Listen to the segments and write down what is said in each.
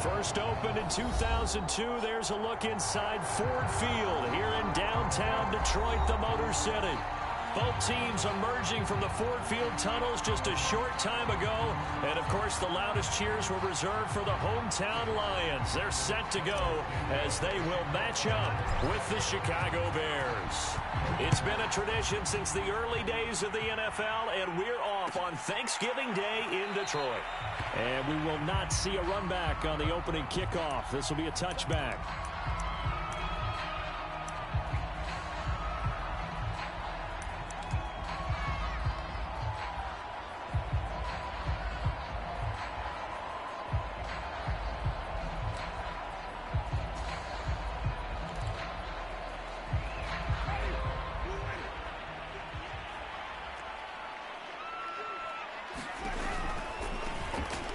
First opened in 2002. There's a look inside Ford Field here in downtown Detroit, the Motor City. Both teams emerging from the Ford Field tunnels just a short time ago. And, of course, the loudest cheers were reserved for the hometown Lions. They're set to go as they will match up with the Chicago Bears. It's been a tradition since the early days of the NFL, and we're off on Thanksgiving Day in Detroit. And we will not see a run back on the opening kickoff. This will be a touchback.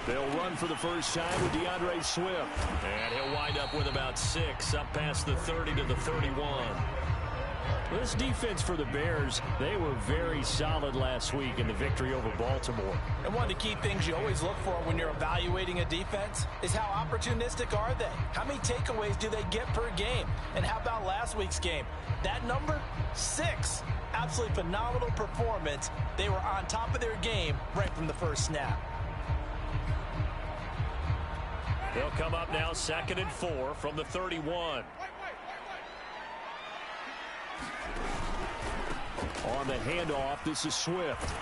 They'll run for the first time with DeAndre Swift. And he'll wind up with about 6, up past the 30 to the 31. This defense for the Bears, they were very solid last week in the victory over Baltimore. And one of the key things you always look for when you're evaluating a defense is how opportunistic are they? How many takeaways do they get per game? And how about last week's game? That number, 6. Absolutely phenomenal performance. They were on top of their game right from the first snap. They'll come up now 2nd and 4 from the 31. On the handoff, this is Swift.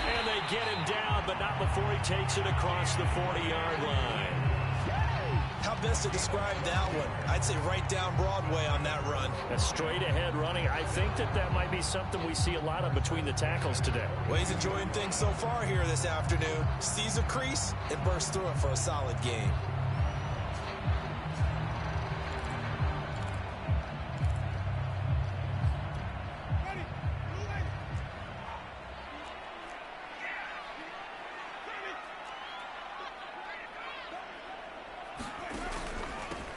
And they get him down, but not before he takes it across the 40-yard line. How best to describe that one? I'd say right down Broadway on that run. A straight-ahead running. I think that might be something we see a lot of between the tackles today. Well, he's enjoying things so far here this afternoon. Sees a crease and bursts through it for a solid game.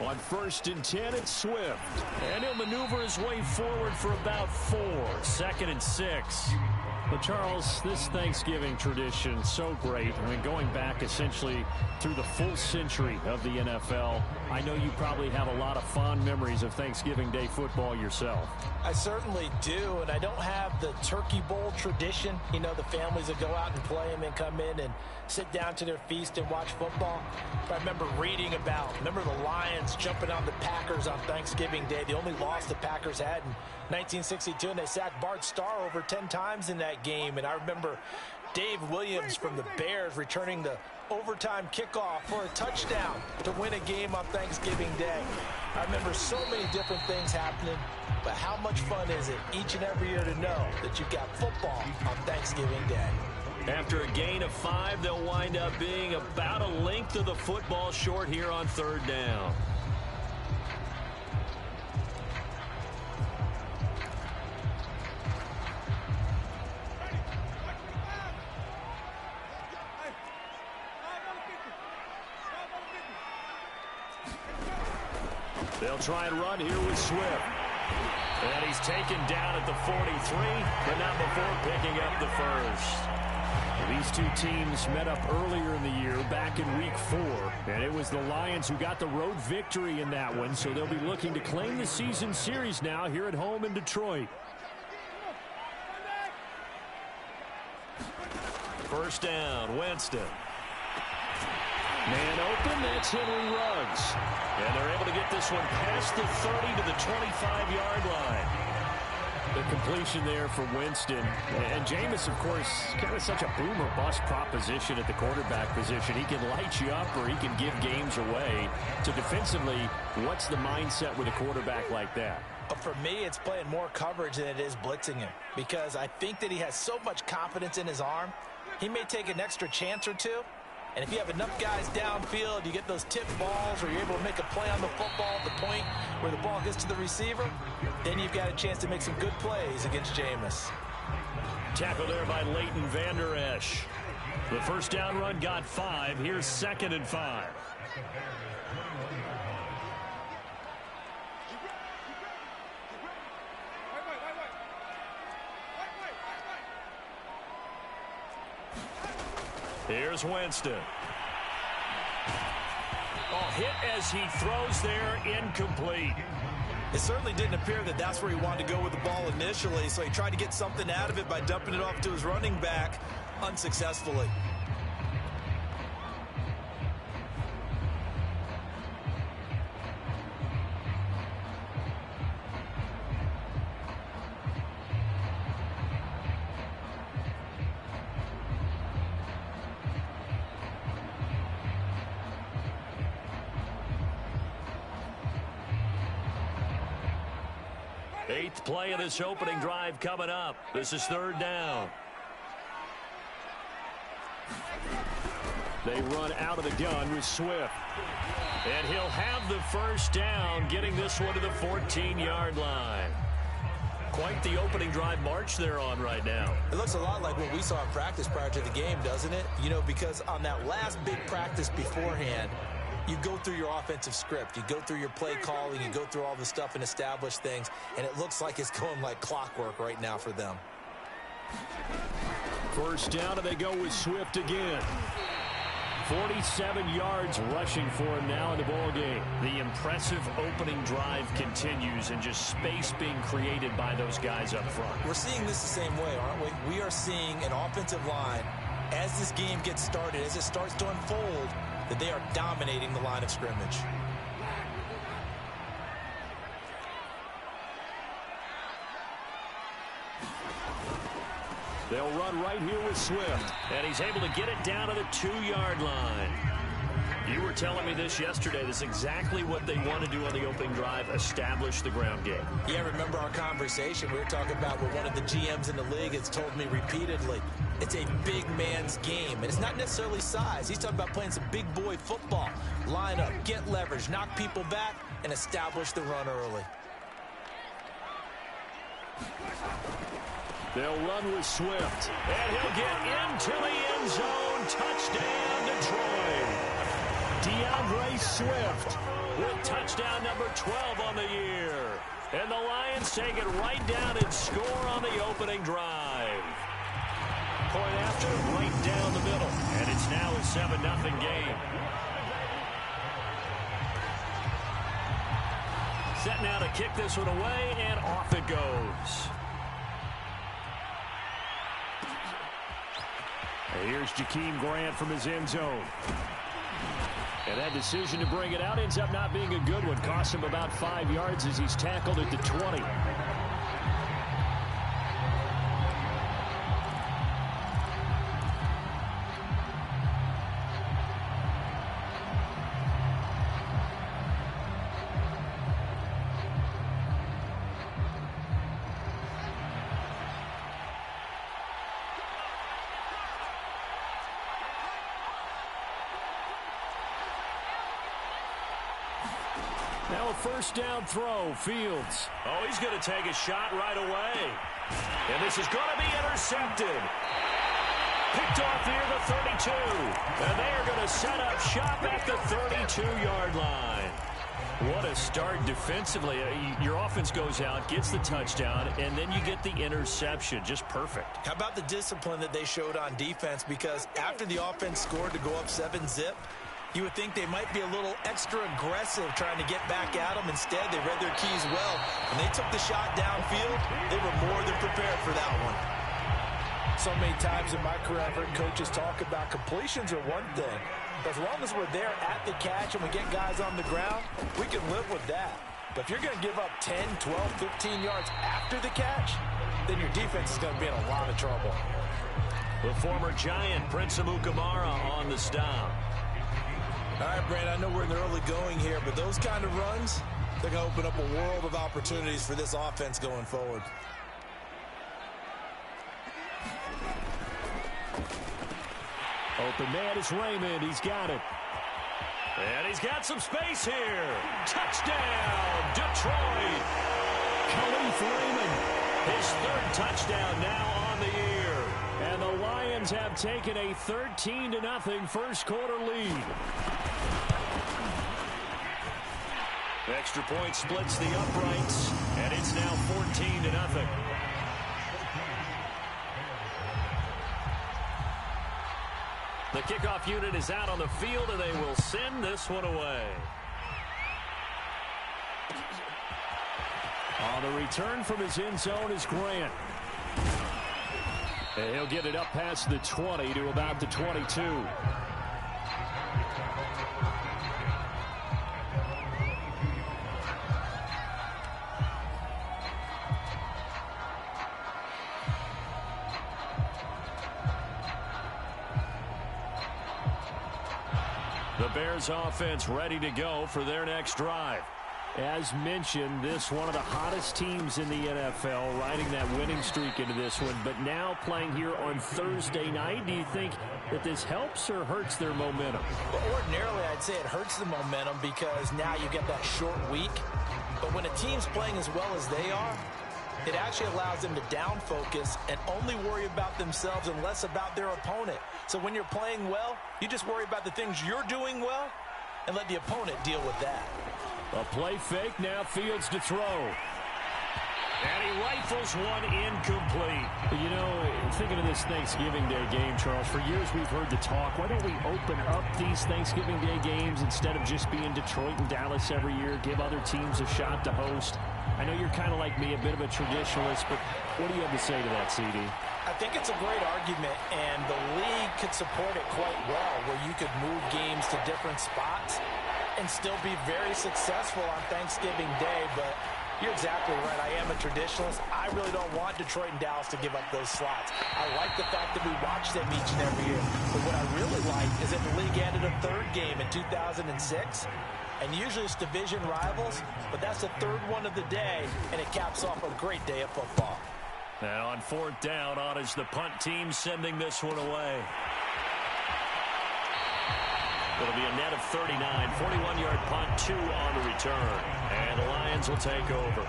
On 1st and 10, it's Swift. And he'll maneuver his way forward for about 4. 2nd and 6. But, Charles, this Thanksgiving tradition, so great. I mean, going back essentially through the full century of the NFL, I know you probably have a lot of fond memories of Thanksgiving Day football yourself. I certainly do, and I don't have the Turkey Bowl tradition. You know, the families that go out and play and then come in and sit down to their feast and watch football. But I remember reading remember the Lions jumping on the Packers on Thanksgiving Day. The only loss the Packers had in 1962, and they sacked Bart Starr over 10 times in that game. And I remember Dave Williams from the Bears returning the overtime kickoff for a touchdown to win a game on Thanksgiving Day. I remember so many different things happening, but how much fun is it each and every year to know that you've got football on Thanksgiving Day? After a gain of 5, they'll wind up being about a length of the football short here on 3rd down. They'll try and run here with Swift. And he's taken down at the 43, but not before picking up the first. These two teams met up earlier in the year, back in Week 4, and it was the Lions who got the road victory in that one, so they'll be looking to claim the season series now here at home in Detroit. First down, Winston. Man open, that's Henry Ruggs. And they're able to get this one past the 30 to the 25-yard line. The completion there for Winston. And Jameis, of course, kind of such a boom or bust proposition at the quarterback position. He can light you up or he can give games away. So defensively, what's the mindset with a quarterback like that? For me, it's playing more coverage than it is blitzing him, because I think that he has so much confidence in his arm. He may take an extra chance or two. And if you have enough guys downfield, you get those tip balls, or you're able to make a play on the football at the point where the ball gets to the receiver, then you've got a chance to make some good plays against Jameis. Tackle there by Leighton Vander Esch. The first down run got 5. Here's 2nd and 5. Here's Winston. Oh, hit as he throws there, incomplete. It certainly didn't appear that that's where he wanted to go with the ball initially, so he tried to get something out of it by dumping it off to his running back unsuccessfully. Eighth play of this opening drive coming up. This is third down. They run out of the gun with Swift. And he'll have the first down, getting this one to the 14-yard line. Quite the opening drive march they're on right now. It looks a lot like what we saw in practice prior to the game, doesn't it? You know, because on that last big practice beforehand, you go through your offensive script. You go through your play calling. You go through all the stuff and establish things. And it looks like it's going like clockwork right now for them. First down, and they go with Swift again. 47 yards rushing for him now in the ball game. The impressive opening drive continues, and just space being created by those guys up front. We're seeing this the same way, aren't we? We are seeing an offensive line, as this game gets started, as it starts to unfold, that they are dominating the line of scrimmage. They'll run right here with Swift, and he's able to get it down to the 2-yard line. You were telling me this yesterday. This is exactly what they want to do on the opening drive, establish the ground game. Yeah, remember our conversation. We were talking about what one of the GMs in the league has told me repeatedly. It's a big man's game, and it's not necessarily size. He's talking about playing some big boy football. Line up, get leverage, knock people back, and establish the run early. They'll run with Swift, and he'll get into the end zone. Touchdown, Detroit. DeAndre Swift with touchdown number 12 on the year. And the Lions take it right down and score on the opening drive. Point after, right down the middle. And it's now a 7-0 game. Set now to kick this one away, and off it goes. And here's Jakeem Grant from his end zone. And that decision to bring it out ends up not being a good one. Costs him about 5 yards as he's tackled at the 20. Now a first down throw, Fields. Oh, he's going to take a shot right away. And this is going to be intercepted. Picked off near the 32. And they are going to set up shop at the 32-yard line. What a start defensively. Your offense goes out, gets the touchdown, and then you get the interception. Just perfect. How about the discipline that they showed on defense? Because after the offense scored to go up 7-zip, you would think they might be a little extra aggressive trying to get back at them. Instead, they read their keys well. When they took the shot downfield, they were more than prepared for that one. So many times in my career, I've heard coaches talk about completions are one thing. But as long as we're there at the catch and we get guys on the ground, we can live with that. But if you're going to give up 10, 12, 15 yards after the catch, then your defense is going to be in a lot of trouble. The former Giant, Prince Amukamara, on the stop. All right, Brand, I know we're in the early going here, but those kind of runs, they're going to open up a world of opportunities for this offense going forward. Open man is Raymond. He's got it. And he's got some space here. Touchdown, Detroit. Khalif Raymond, his third touchdown now on the year. And the Lions have taken a 13-0 first quarter lead. Extra point splits the uprights, and it's now 14-0. The kickoff unit is out on the field, and they will send this one away. On the return from his end zone is Grant. And he'll get it up past the 20 to about the 22. The Bears offense ready to go for their next drive. As mentioned, this one of the hottest teams in the NFL, riding that winning streak into this one, but now playing here on Thursday night. Do you think that this helps or hurts their momentum? Well, ordinarily, I'd say it hurts the momentum because now you get that short week. But when a team's playing as well as they are, it actually allows them to down focus and only worry about themselves and less about their opponent. So when you're playing well, you just worry about the things you're doing well and let the opponent deal with that. A play fake, now Fields to throw. And he rifles one incomplete. You know, thinking of this Thanksgiving Day game, Charles, for years we've heard the talk, why don't we open up these Thanksgiving Day games instead of just being Detroit and Dallas every year, give other teams a shot to host? I know you're kind of like me, a bit of a traditionalist, but what do you have to say to that, CD? I think it's a great argument, and the league could support it quite well, where you could move games to different spots and still be very successful on Thanksgiving Day. But you're exactly right. I am a traditionalist. I really don't want Detroit and Dallas to give up those slots. I like the fact that we watch them each and every year. But what I really like is that the league added a third game in 2006. And usually it's division rivals, but that's the third one of the day, and it caps off a great day of football. Now on fourth down, on is the punt team sending this one away. It'll be a net of 39, 41-yard punt, 2 on the return. And the Lions will take over.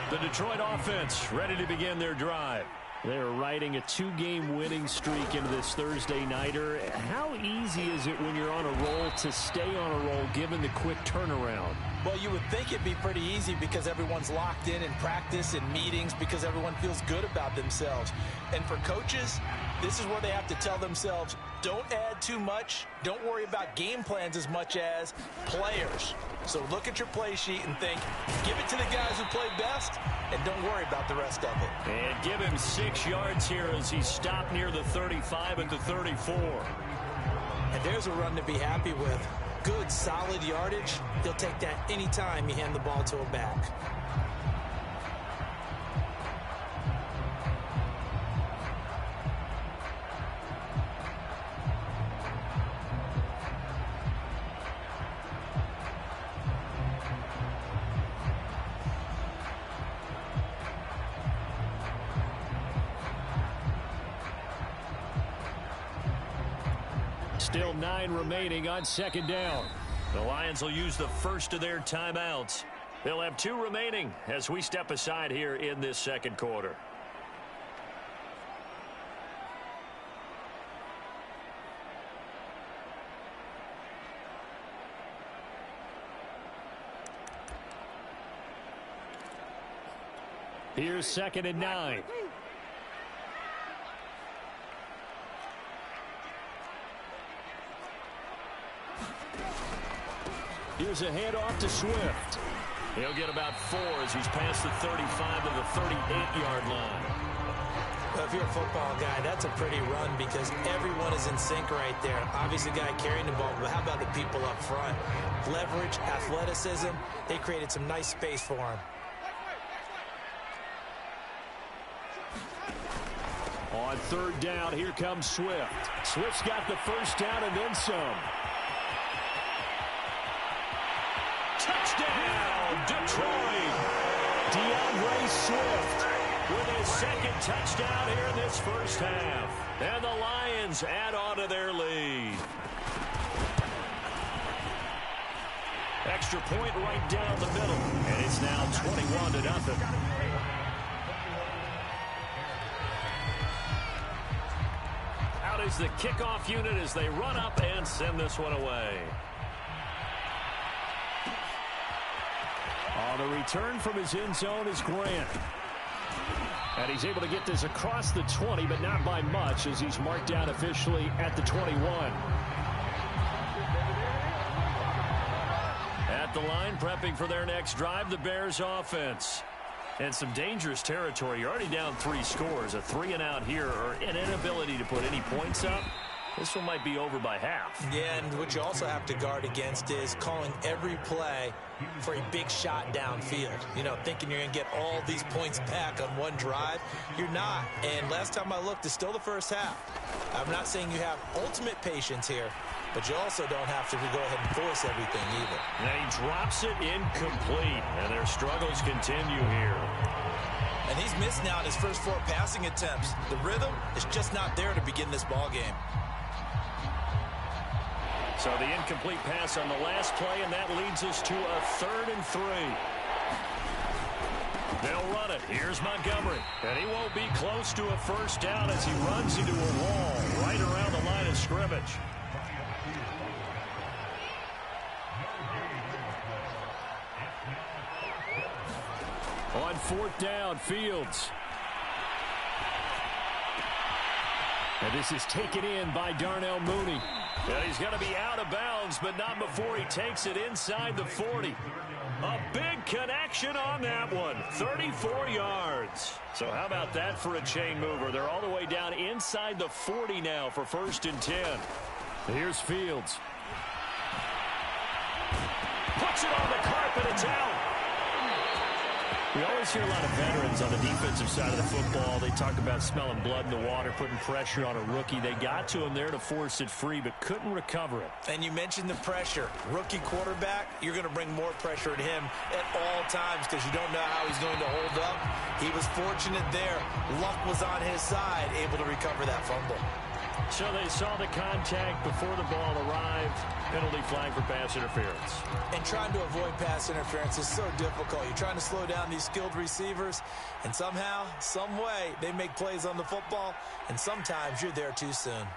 The Detroit offense ready to begin their drive. They're riding a 2-game winning streak into this Thursday nighter. How easy is it when you're on a roll to stay on a roll given the quick turnaround? Well, you would think it'd be pretty easy because everyone's locked in practice and meetings because everyone feels good about themselves. And for coaches, this is where they have to tell themselves, don't add too much. Don't worry about game plans as much as players. So look at your play sheet and think, give it to the guys who play best, and don't worry about the rest of it. And give him 6 yards here as he stopped near the 35 at the 34. And there's a run to be happy with. Good, solid yardage. He'll take that anytime you hand the ball to a back. Still 9 remaining on second down. The Lions will use the first of their timeouts. They'll have 2 remaining as we step aside here in this second quarter. Here's 2nd and 9. Here's a handoff to Swift. He'll get about 4 as he's past the 35 to the 38-yard line. Well, if you're a football guy, that's a pretty run because everyone is in sync right there. Obviously, the guy carrying the ball, but how about the people up front? Leverage, athleticism, they created some nice space for him. On third down, here comes Swift. Swift's got the first down and then some. Touchdown, Detroit! DeAndre Swift with his second touchdown here in this first half. And the Lions add on to their lead. Extra point right down the middle. And it's now 21-0. Out is the kickoff unit as they run up and send this one away. On the return from his end zone is Grant. And he's able to get this across the 20, but not by much, as he's marked down officially at the 21. At the line, prepping for their next drive, the Bears offense. And some dangerous territory. You're already down 3 scores. A 3-and-out here, or an inability to put any points up. This one might be over by half. Yeah, and what you also have to guard against is calling every play for a big shot downfield. You know, thinking you're going to get all these points back on one drive. You're not. And last time I looked, it's still the first half. I'm not saying you have ultimate patience here, but you also don't have to go ahead and force everything either. And he drops it incomplete, and their struggles continue here. And he's missed now in his first 4 passing attempts. The rhythm is just not there to begin this ball game. So the incomplete pass on the last play, and that leads us to a 3rd and 3. They'll run it. Here's Montgomery. And he won't be close to a first down as he runs into a wall right around the line of scrimmage. On 4th down, Fields. And this is taken in by Darnell Mooney. And he's going to be out of bounds, but not before he takes it inside the 40. A big connection on that one. 34 yards. So how about that for a chain mover? They're all the way down inside the 40 now for 1st and 10. Here's Fields. Puts it on the carpet. It's out. We always hear a lot of veterans on the defensive side of the football. They talk about smelling blood in the water, putting pressure on a rookie. They got to him there to force it free, but couldn't recover it. And you mentioned the pressure. Rookie quarterback, you're going to bring more pressure at him at all times because you don't know how he's going to hold up. He was fortunate there. Luck was on his side, able to recover that fumble. So they saw the contact before the ball arrived. Penalty flag for pass interference. And trying to avoid pass interference is so difficult. You're trying to slow down these skilled receivers, and somehow, some way, they make plays on the football, and sometimes you're there too soon.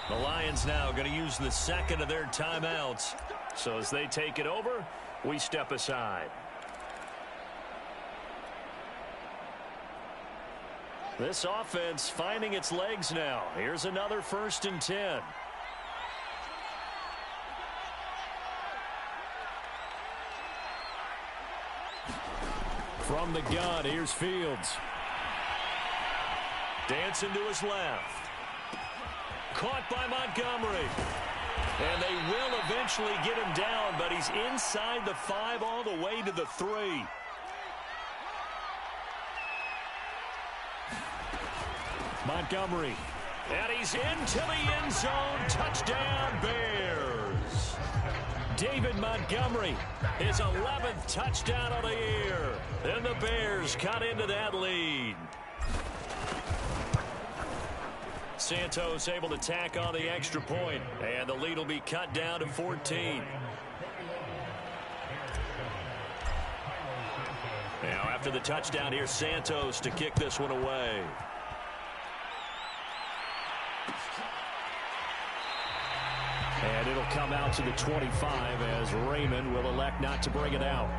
The Lions now going to use the 2nd of their timeouts. So as they take it over, we step aside. This offense finding its legs now. Here's another 1st and 10. From the gun, here's Fields. Dancing to his left. Caught by Montgomery. And they will eventually get him down, but he's inside the 5 all the way to the 3. Montgomery. And he's into the end zone. Touchdown, Bears. David Montgomery, his 11th touchdown of the year. And the Bears cut into that lead. Santos able to tack on the extra point, and the lead will be cut down to 14. Now after the touchdown, here's Santos to kick this one away. And it'll come out to the 25 as Raymond will elect not to bring it out.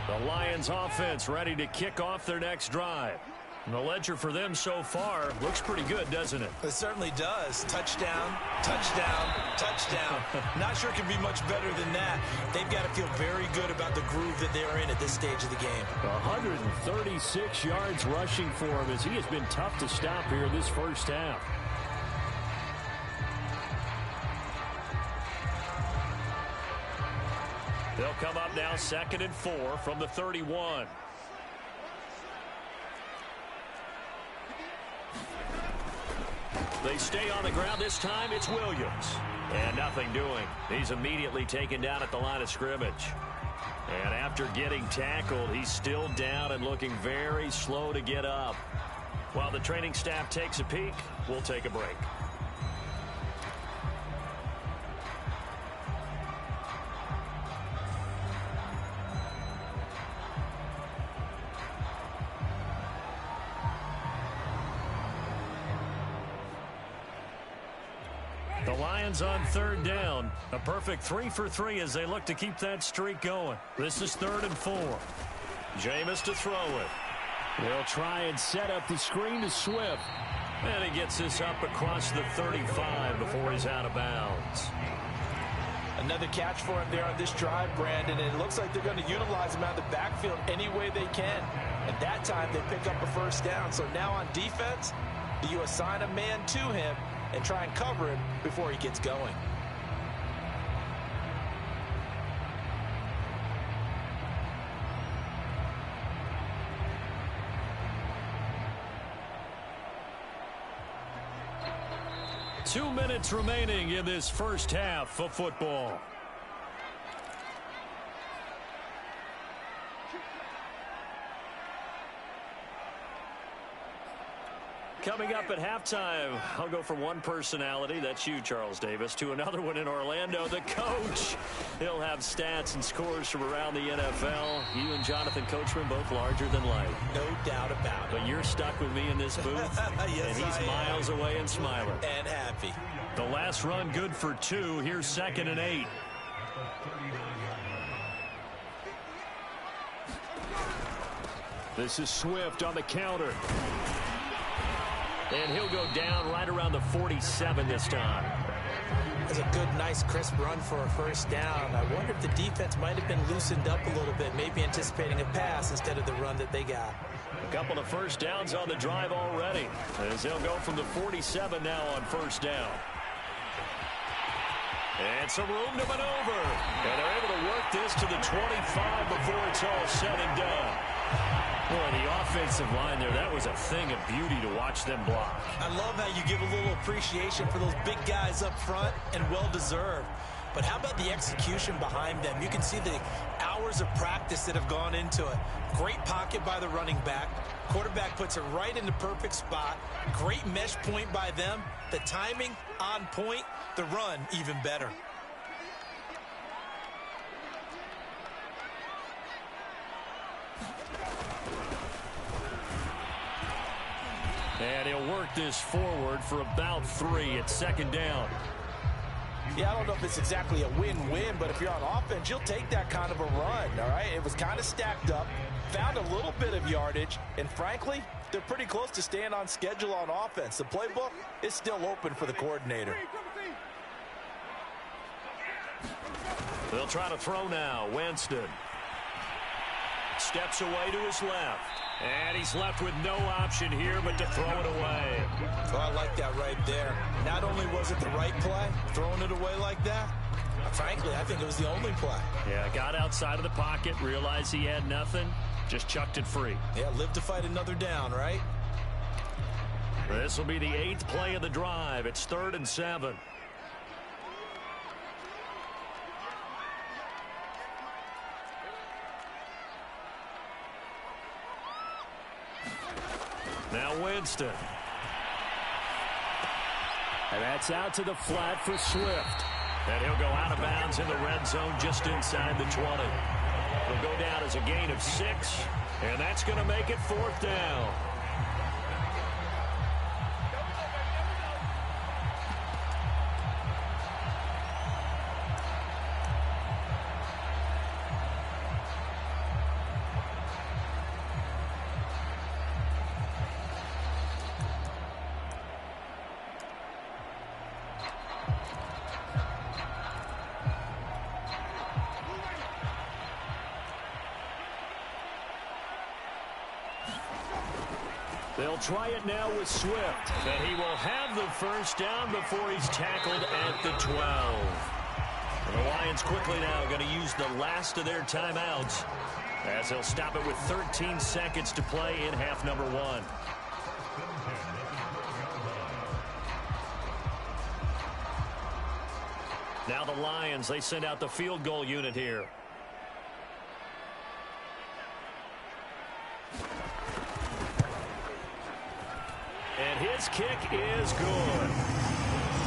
The Lions offense ready to kick off their next drive. And the ledger for them so far looks pretty good, doesn't it? It certainly does. Touchdown, touchdown, touchdown. Not sure it can be much better than that. They've got to feel very good about the groove that they're in at this stage of the game. 136 yards rushing for him as he has been tough to stop here this first half. They'll come up now 2nd and 4 from the 31. They stay on the ground. This time it's Williams. And nothing doing. He's immediately taken down at the line of scrimmage. And after getting tackled, he's still down and looking very slow to get up. While the training staff takes a peek, we'll take a break. The Lions on third down. A perfect 3 for 3 as they look to keep that streak going. This is 3rd and 4. Jameis to throw it. They'll try and set up the screen to Swift. And he gets this up across the 35 before he's out of bounds. Another catch for him there on this drive, Brandon. And it looks like they're going to utilize him out of the backfield any way they can. And that time they pick up a first down. So now on defense, you assign a man to him and try and cover him before he gets going. Two minutes remaining in this first half of football. Coming up at halftime, I'll go from one personality, that's you, Charles Davis, to another one in Orlando, the coach. He'll have stats and scores from around the NFL. You and Jonathan Coachman both larger than life. No doubt about it. But you're stuck with me in this booth, yes, and he's miles away and smiling. And happy. The last run good for 2. Here's 2nd and 8. This is Swift on the counter. And he'll go down right around the 47 this time. That's a good, nice, crisp run for a first down. I wonder if the defense might have been loosened up a little bit, maybe anticipating a pass instead of the run that they got. A couple of first downs on the drive already, as they'll go from the 47 now on first down. And some room to maneuver. And they're able to work this to the 25 before it's all said and done. Boy, the offensive line there, that was a thing of beauty to watch them block. I love how you give a little appreciation for those big guys up front, and well-deserved. But how about the execution behind them? You can see the hours of practice that have gone into it. Great pocket by the running back. Quarterback puts it right in the perfect spot. Great mesh point by them. The timing on point. The run even better. And he'll work this forward for about 3 at 2nd down. Yeah, I don't know if it's exactly a win-win, but if you're on offense, you'll take that kind of a run, all right? It was kind of stacked up, found a little bit of yardage, and frankly, they're pretty close to staying on schedule on offense. The playbook is still open for the coordinator. They'll try to throw now. Winston steps away to his left. And he's left with no option here but to throw it away. Oh, I like that right there. Not only was it the right play, throwing it away like that, frankly, I think it was the only play. Yeah, got outside of the pocket, realized he had nothing, just chucked it free. Yeah, live to fight another down, right? This will be the 8th play of the drive. It's 3rd and 7. Now Winston. And that's out to the flat for Swift. And he'll go out of bounds in the red zone just inside the 20. He'll go down as a gain of 6. And that's going to make it 4th down. They'll try it now with Swift. And he will have the first down before he's tackled at the 12. And the Lions quickly now going to use the last of their timeouts as they'll stop it with 13 seconds to play in half number 1. Now the Lions, they send out the field goal unit here. And his kick is good.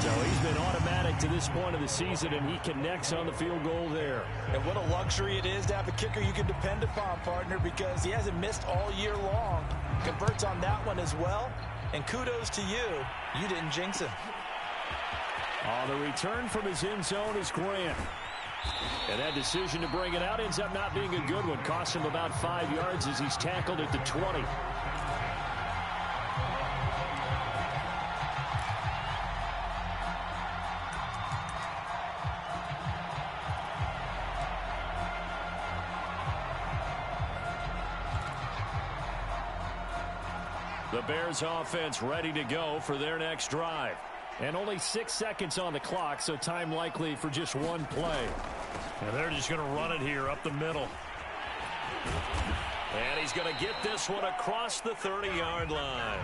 So he's been automatic to this point of the season, and he connects on the field goal there. And what a luxury it is to have a kicker you can depend upon, partner, because he hasn't missed all year long. Converts on that one as well. And kudos to you. You didn't jinx him. On the return from his end zone is Grant. And that decision to bring it out ends up not being a good one. Costs him about 5 yards as he's tackled at the 20. The Bears offense ready to go for their next drive. And only 6 seconds on the clock, so time likely for just one play. And they're just going to run it here up the middle. And he's going to get this one across the 30-yard line.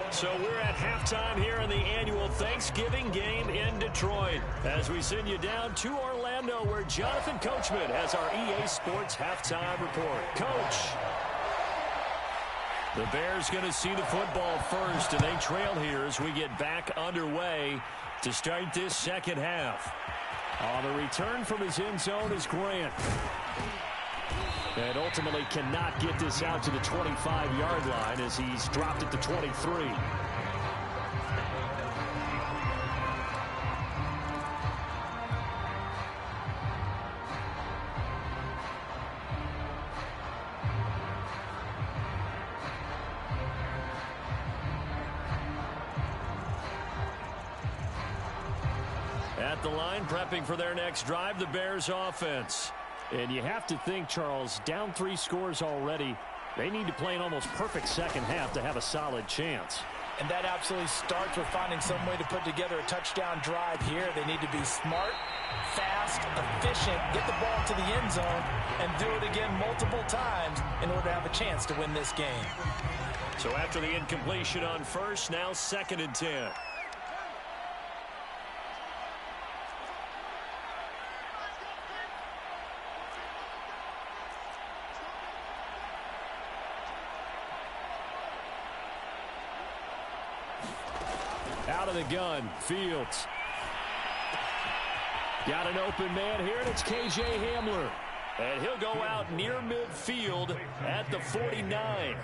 So we're at halftime here in the annual Thanksgiving game in Detroit. As we send you down to Orlando, where Jonathan Coachman has our EA Sports halftime report. Coach. The Bears going to see the football first, and they trail here as we get back underway to start this second half. On the return from his end zone is Grant. And ultimately cannot get this out to the 25-yard line as he's dropped at the 23. At the line, prepping for their next drive, the Bears offense. And you have to think, Charles, down 3 scores already. They need to play an almost perfect second half to have a solid chance. And that absolutely starts with finding some way to put together a touchdown drive here. They need to be smart, fast, efficient, get the ball to the end zone, and do it again multiple times in order to have a chance to win this game. So after the incompletion on first, now 2nd and 10. Out of the gun, Fields. Got an open man here, and it's K.J. Hamler. And he'll go out near midfield at the 49.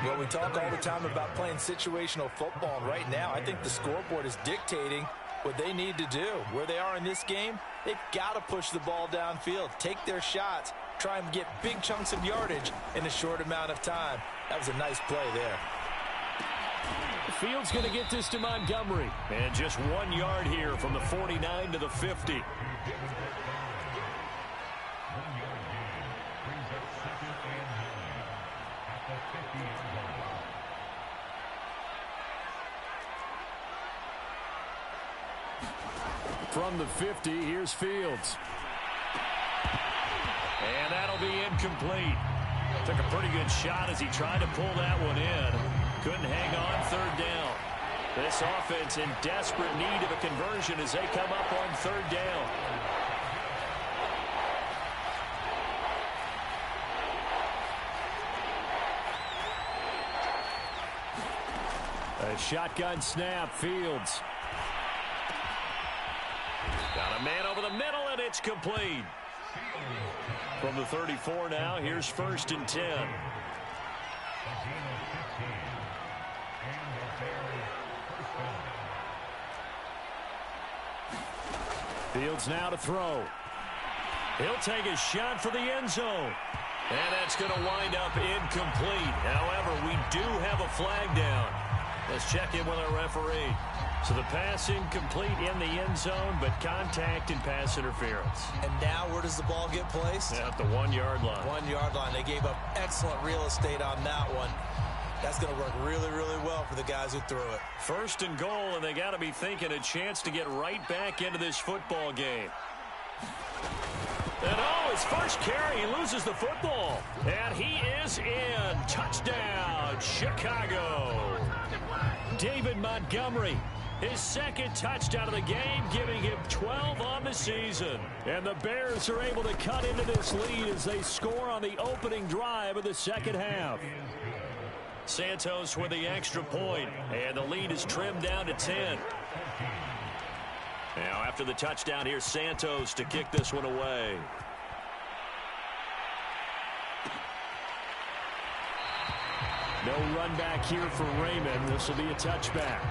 Well, we talk all the time about playing situational football, and right now I think the scoreboard is dictating what they need to do. Where they are in this game, they've got to push the ball downfield, take their shots, try and get big chunks of yardage in a short amount of time. That was a nice play there. Fields going to get this to Montgomery. And just 1 yard here from the 49 to the 50. From the 50, here's Fields. And that'll be incomplete. Took a pretty good shot as he tried to pull that one in. Couldn't hang on, 3rd down. This offense in desperate need of a conversion as they come up on 3rd down. A shotgun snap, Fields. Got a man over the middle, and it's complete. From the 34 now, here's 1st and 10. Fields now to throw. He'll take a shot for the end zone. And that's going to wind up incomplete. However, we do have a flag down. Let's check in with our referee. So the pass incomplete in the end zone, but contact and pass interference. And now where does the ball get placed? At the 1 yard line. 1 yard line. They gave up excellent real estate on that one. That's going to work really, really well for the guys who threw it. 1st and goal, and they got to be thinking a chance to get right back into this football game. And his first carry, he loses the football. And he is in. Touchdown, Chicago. David Montgomery, his 2nd touchdown of the game, giving him 12 on the season. And the Bears are able to cut into this lead as they score on the opening drive of the second half. Santos with the extra point, and the lead is trimmed down to 10. Now after the touchdown, here's Santos to kick this one away. No run back here for Raymond. This will be a touchback.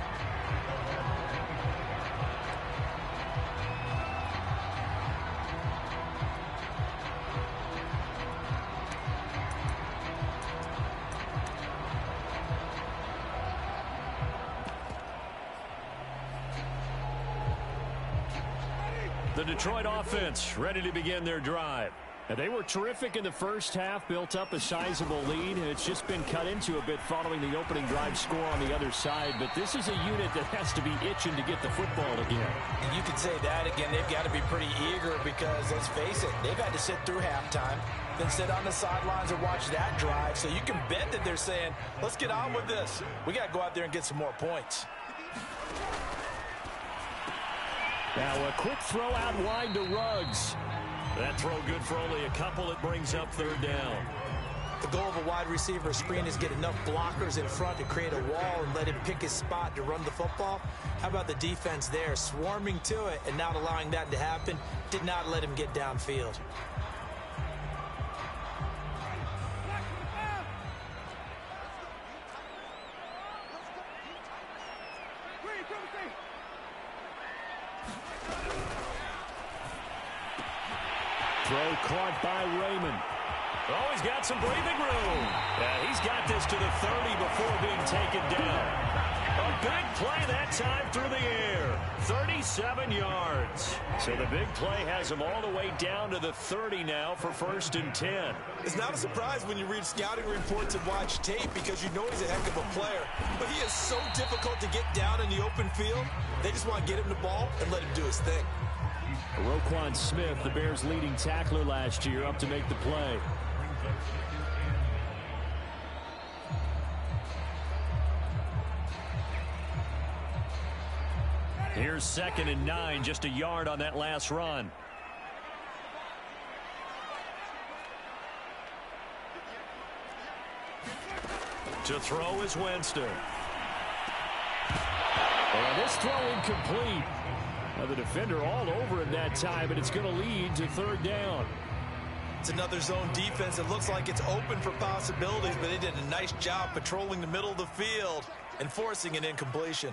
The Detroit offense ready to begin their drive. And they were terrific in the first half, built up a sizable lead, and it's just been cut into a bit following the opening drive score on the other side. But this is a unit that has to be itching to get the football again. And you could say that again. They've got to be pretty eager because, let's face it, they've had to sit through halftime, then sit on the sidelines and watch that drive. So you can bet that they're saying, let's get on with this. We got to go out there and get some more points. Now a quick throw out wide to Ruggs. That throw good for only a couple. It brings up third down. The goal of a wide receiver screen is get enough blockers in front to create a wall and let him pick his spot to run the football. How about the defense there, swarming to it and not allowing that to happen? Did not let him get downfield. Throw caught by Raymond. Oh, he's got some breathing room. Yeah, he's got this to the 30 before being taken down. A big play that time through the air. 37 yards. So the big play has him all the way down to the 30 now for 1st and 10. It's not a surprise when you read scouting reports and watch tape because you know he's a heck of a player. But he is so difficult to get down in the open field. They just want to get him the ball and let him do his thing. Roquan Smith, the Bears' leading tackler last year, up to make the play. Here's 2nd and 9, just a yard on that last run. To throw is Winston. And this throw incomplete. Now the defender all over him that time, but it's going to lead to 3rd down. It's another zone defense. It looks like it's open for possibilities, but they did a nice job patrolling the middle of the field and forcing an incompletion.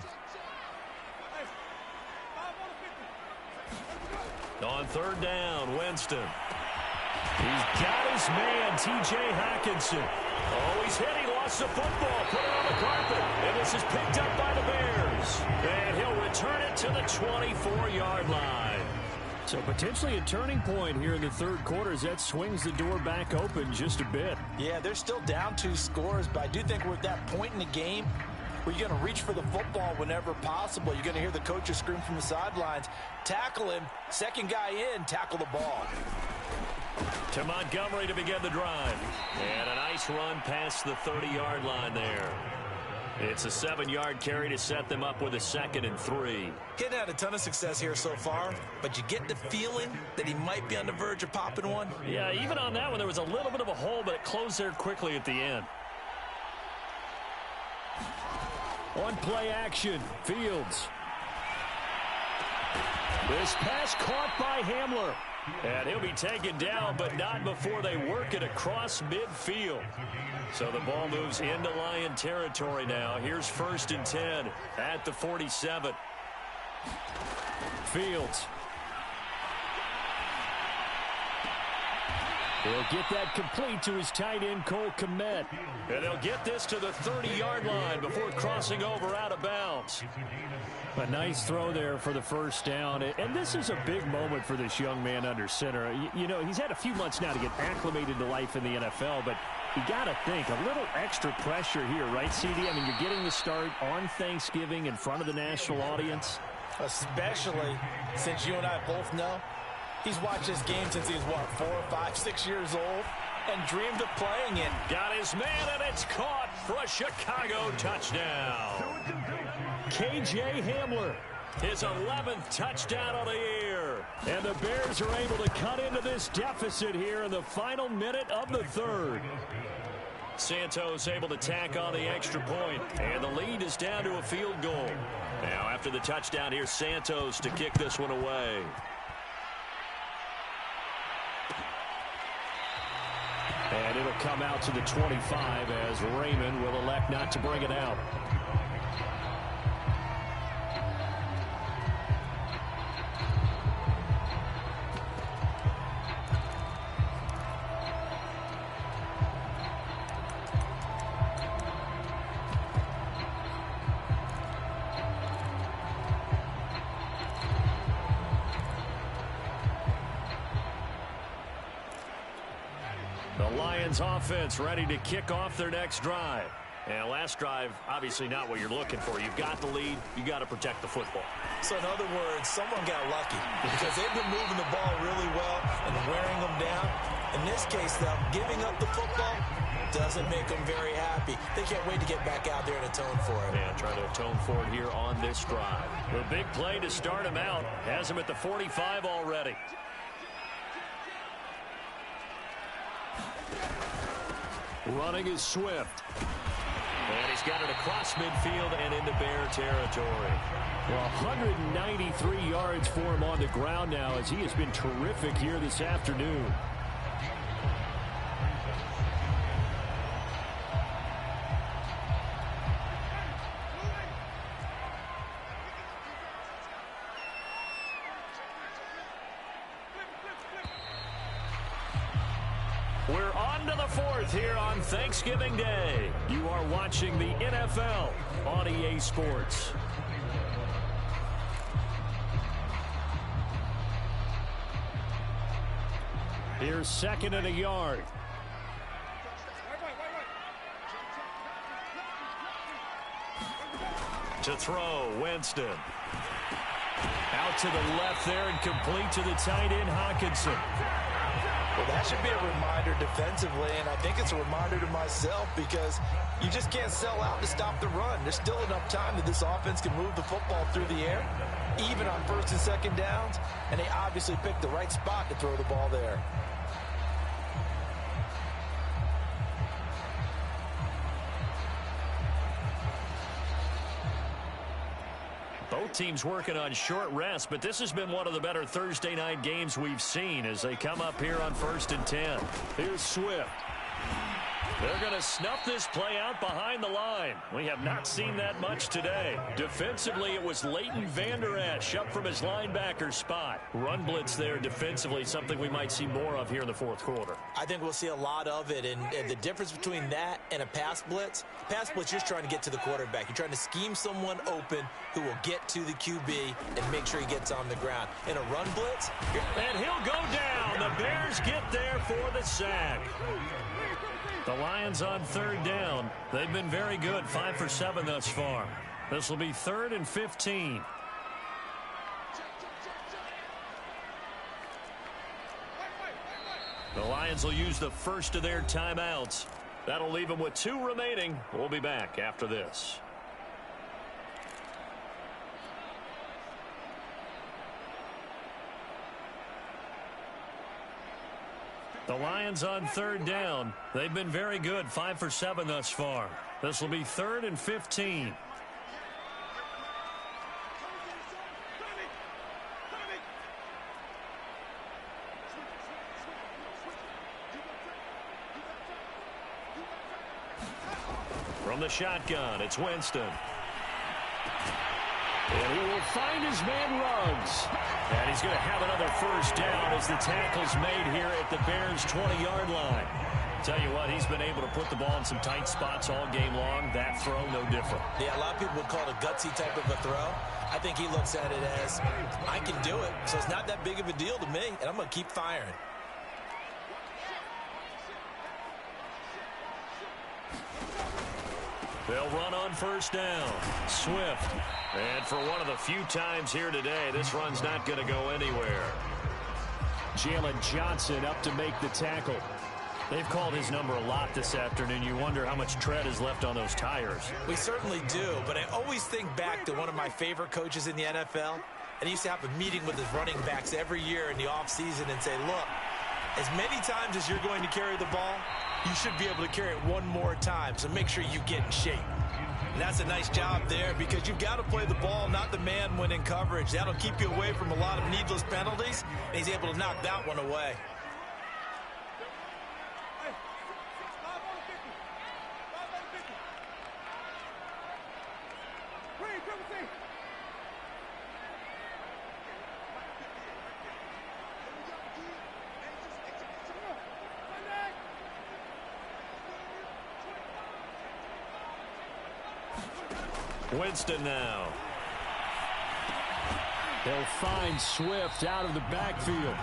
On 3rd down, Winston. He's got his man, T.J. Hockenson. Oh, he's hit. He lost the football. Put it on the carpet. And this is picked up by the Bears. And he'll return it to the 24-yard line. So potentially a turning point here in the 3rd quarter as that swings the door back open just a bit. Yeah, they're still down 2 scores, but I do think we're at that point in the game where you're going to reach for the football whenever possible. You're going to hear the coaches scream from the sidelines. Tackle him. 2nd guy in, tackle the ball. To Montgomery to begin the drive. And a nice run past the 30-yard line there. It's a 7-yard carry to set them up with a 2nd and 3. He hadn't had a ton of success here so far, but you get the feeling that he might be on the verge of popping one. Yeah, even on that one, there was a little bit of a hole, but it closed there quickly at the end. On play action, Fields. This pass caught by Hamler. And he'll be taken down, but not before they work it across midfield. So the ball moves into Lion territory now. Here's 1st and 10 at the 47. Fields. He'll get that complete to his tight end, Cole Kmet. And they'll get this to the 30-yard line before crossing over out of bounds. A nice throw there for the 1st down. And this is a big moment for this young man under center. You know, he's had a few months now to get acclimated to life in the NFL, but you got to think a little extra pressure here, right, CD? I mean, you're getting the start on Thanksgiving in front of the national audience. Especially since you and I both know he's watched this game since he was, what, 4, 5, 6 years old and dreamed of playing it. Got his man, and it's caught for a Chicago touchdown. K.J. Hamler, his 11th touchdown on the year. And the Bears are able to cut into this deficit here in the final minute of the 3rd. Santos able to tack on the extra point, and the lead is down to a field goal. Now after the touchdown, here's Santos to kick this one away. And it'll come out to the 25 as Raymond will elect not to bring it out. Lions offense ready to kick off their next drive. And last drive, obviously not what you're looking for. You've got the lead. You got to protect the football. So in other words, someone got lucky because they've been moving the ball really well and wearing them down. In this case, though, giving up the football doesn't make them very happy. They can't wait to get back out there and atone for it. Yeah, trying to atone for it here on this drive. The big play to start him out has him at the 45 already. Running is Swift. And he's got it across midfield and into Bear territory. Well, 193 yards for him on the ground now as he has been terrific here this afternoon. We're on to the fourth here on Thanksgiving Day. You are watching the NFL on EA Sports. Here's second and a yard. To throw, Winston. Out to the left there and complete to the tight end, Hawkinson. Well, that should be a reminder defensively, and I think it's a reminder to myself because you just can't sell out to stop the run. There's still enough time that this offense can move the football through the air, even on first and second downs, and they obviously picked the right spot to throw the ball there. Both teams working on short rest, but this has been one of the better Thursday night games we've seen as they come up here on 1st and 10. Here's Swift. They're going to snuff this play out behind the line. We have not seen that much today. Defensively, it was Leighton Vander Esch up from his linebacker spot. Run blitz there defensively, something we might see more of here in the fourth quarter. I think we'll see a lot of it, and the difference between that and a pass blitz, you're just trying to get to the quarterback. You're trying to scheme someone open who will get to the QB and make sure he gets on the ground. In a run blitz, and he'll go down. The Bears get there for the sack. The Lions on third down. They've been very good, 5 for 7 thus far. This will be 3rd and 15. The Lions will use the first of their timeouts. That'll leave them with 2 remaining. We'll be back after this. The Lions on third down. They've been very good, 5 for 7 thus far. This will be 3rd and 15. From the shotgun, it's Winston. And he will find his man Ruggs. And he's going to have another first down as the tackle's made here at the Bears' 20-yard line. Tell you what, he's been able to put the ball in some tight spots all game long. That throw, no different. Yeah, a lot of people would call it a gutsy type of a throw. I think he looks at it as, I can do it, so it's not that big of a deal to me, and I'm going to keep firing. They'll run on first down. Swift. And for one of the few times here today, this run's not going to go anywhere. Jalen Johnson up to make the tackle. They've called his number a lot this afternoon. You wonder how much tread is left on those tires. We certainly do, but I always think back to one of my favorite coaches in the NFL, and he used to have a meeting with his running backs every year in the offseason and say, look, as many times as you're going to carry the ball, you should be able to carry it one more time, so make sure you get in shape. And that's a nice job there because you've got to play the ball, not the man when in coverage. That'll keep you away from a lot of needless penalties, and he's able to knock that one away. Winston now. He'll find Swift out of the backfield.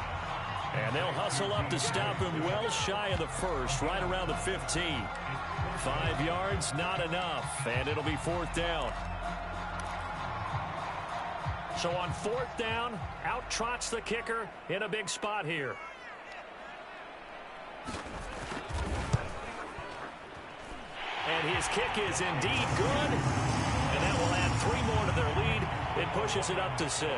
And they'll hustle up to stop him well shy of the first, right around the 15. 5 yards, not enough, and it'll be 4th down. So on 4th down, out trots the kicker in a big spot here. And his kick is indeed good, and that will add 3 more to their lead. It pushes it up to 6.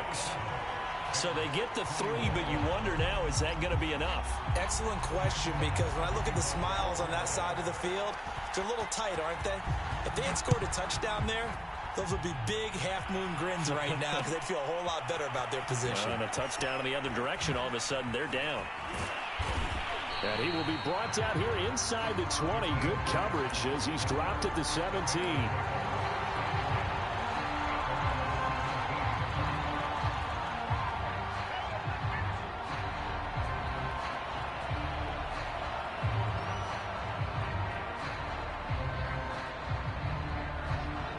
So they get the 3, but you wonder now, is that going to be enough? Excellent question, because when I look at the smiles on that side of the field, they're a little tight, aren't they? If they had scored a touchdown there, those would be big half-moon grins right now because they'd feel a whole lot better about their position. And a touchdown in the other direction, all of a sudden they're down. And he will be brought down here inside the 20. Good coverage as he's dropped at the 17.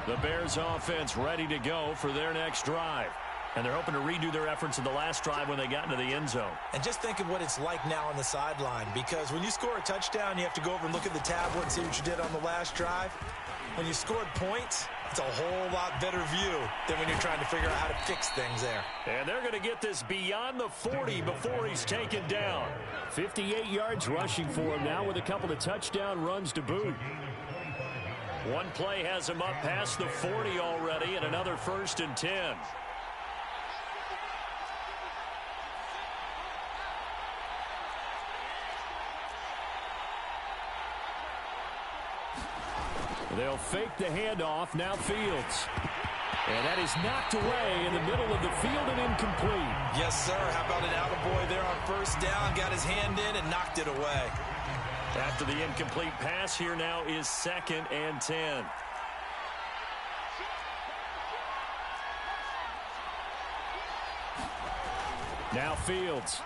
The Bears offense ready to go for their next drive. And they're hoping to redo their efforts in the last drive when they got into the end zone. And just think of what it's like now on the sideline, because when you score a touchdown, you have to go over and look at the tablet and see what you did on the last drive. When you scored points, it's a whole lot better view than when you're trying to figure out how to fix things there. And they're going to get this beyond the 40 before he's taken down. 58 yards rushing for him now with a couple of touchdown runs to boot. One play has him up past the 40 already, and another 1st and 10. They'll fake the handoff. Now Fields. And that is knocked away in the middle of the field and incomplete. Yes, sir. How about an attaboy there on 1st down? Got his hand in and knocked it away. After the incomplete pass, here now is 2nd and 10. Now Fields.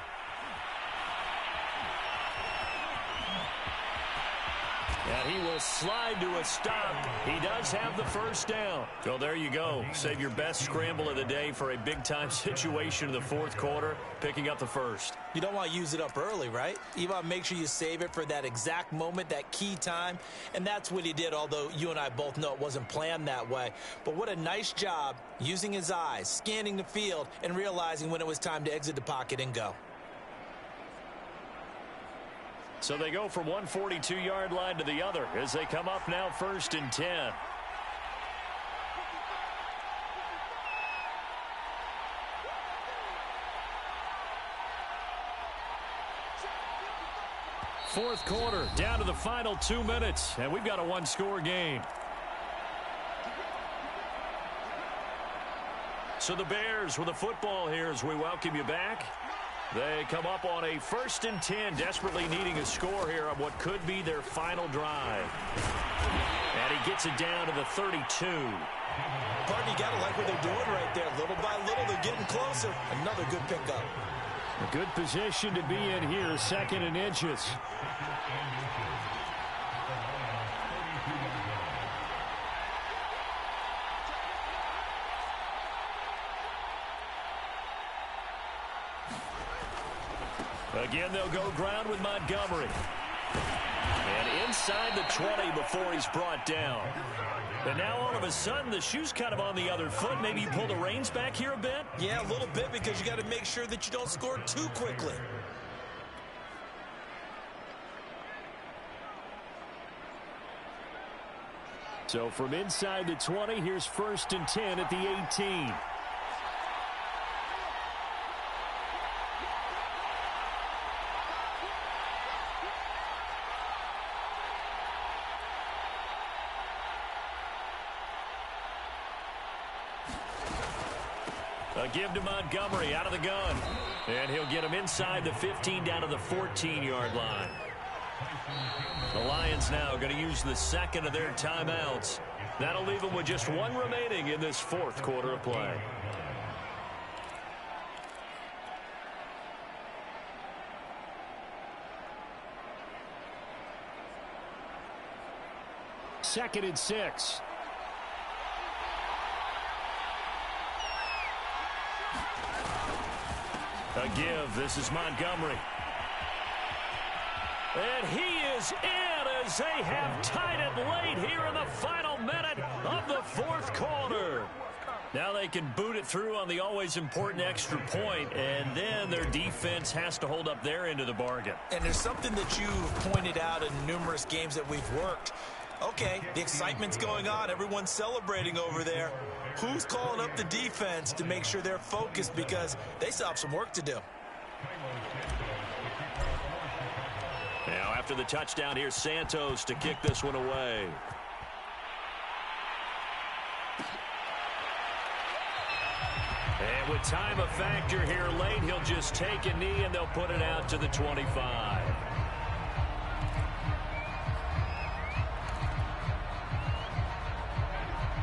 And he will slide to a stop. He does have the 1st down. So there you go. Save your best scramble of the day for a big-time situation in the 4th quarter, picking up the 1st. You don't want to use it up early, right? You want to make sure you save it for that exact moment, that key time. And that's what he did, although you and I both know it wasn't planned that way. But what a nice job using his eyes, scanning the field, and realizing when it was time to exit the pocket and go. So they go from one 42-yard line to the other as they come up now 1st and 10. Fourth quarter, down to the final 2 minutes, and we've got a 1-score game. So the Bears with the football here as we welcome you back. They come up on a 1st and 10, desperately needing a score here on what could be their final drive. And he gets it down to the 32. Pardon, you got to like what they're doing right there. Little by little, they're getting closer. Another good pickup. A good position to be in here, 2nd and inches. Again, they'll go ground with Montgomery. And inside the 20 before he's brought down. And now all of a sudden the shoe's kind of on the other foot. Maybe you pull the reins back here a bit? Yeah, a little bit, because you got to make sure that you don't score too quickly. So from inside the 20, here's 1st and 10 at the 18. A give to Montgomery out of the gun. And he'll get him inside the 15 down to the 14-yard line. The Lions now going to use the 2nd of their timeouts. That'll leave them with just 1 remaining in this 4th quarter of play. Second and 6. A give. This is Montgomery. And he is in as they have tied it late here in the final minute of the fourth quarter. Now they can boot it through on the always important extra point, and then their defense has to hold up their end of the bargain. And there's something that you've pointed out in numerous games that we've worked. Okay, the excitement's going on. Everyone's celebrating over there. Who's calling up the defense to make sure they're focused, because they still have some work to do. Now after the touchdown, here's Santos to kick this one away. And with time a factor here late, he'll just take a knee and they'll put it out to the 25.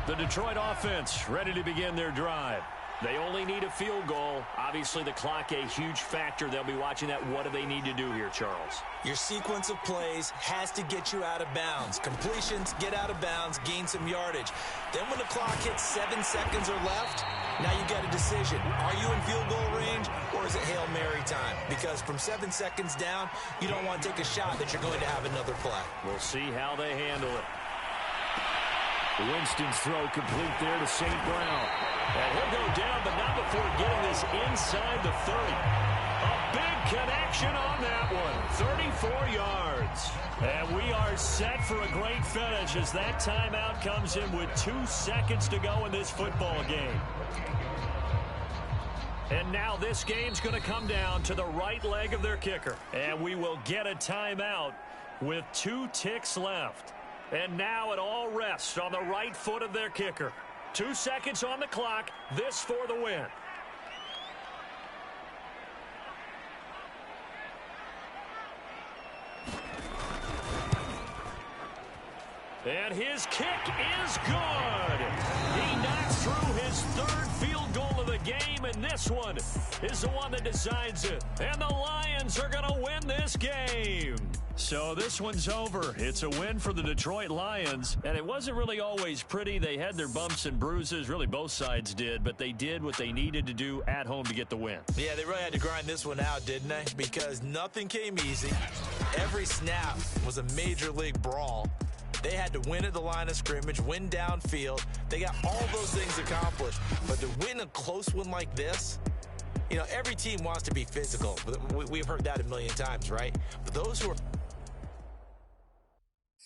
The Detroit offense ready to begin their drive. They only need a field goal. Obviously, the clock a huge factor. They'll be watching that. What do they need to do here, Charles? Your sequence of plays has to get you out of bounds. Completions, get out of bounds, gain some yardage. Then when the clock hits 7 seconds or left, now you got a decision. Are you in field goal range, or is it Hail Mary time? Because from 7 seconds down, you don't want to take a shot that you're going to have another play. We'll see how they handle it. Winston's throw complete there to St. Brown. And he'll go down, but not before getting this inside the 30. A big connection on that one. 34 yards. And we are set for a great finish as that timeout comes in with 2 seconds to go in this football game. And now this game's going to come down to the right leg of their kicker. And we will get a timeout with 2 ticks left. And now it all rests on the right foot of their kicker. 2 seconds on the clock. This for the win. And his kick is good. He knocks through his 3rd field goal of the game, and this one is the one that decides it. And the Lions are going to win this game. So this one's over. It's a win for the Detroit Lions, and it wasn't really always pretty. They had their bumps and bruises. Really, both sides did, but they did what they needed to do at home to get the win. Yeah, they really had to grind this one out, didn't they? Because nothing came easy. Every snap was a major league brawl. They had to win at the line of scrimmage, win downfield. They got all those things accomplished. But to win a close one like this, you know, every team wants to be physical. We've heard that a million times, right? But those who are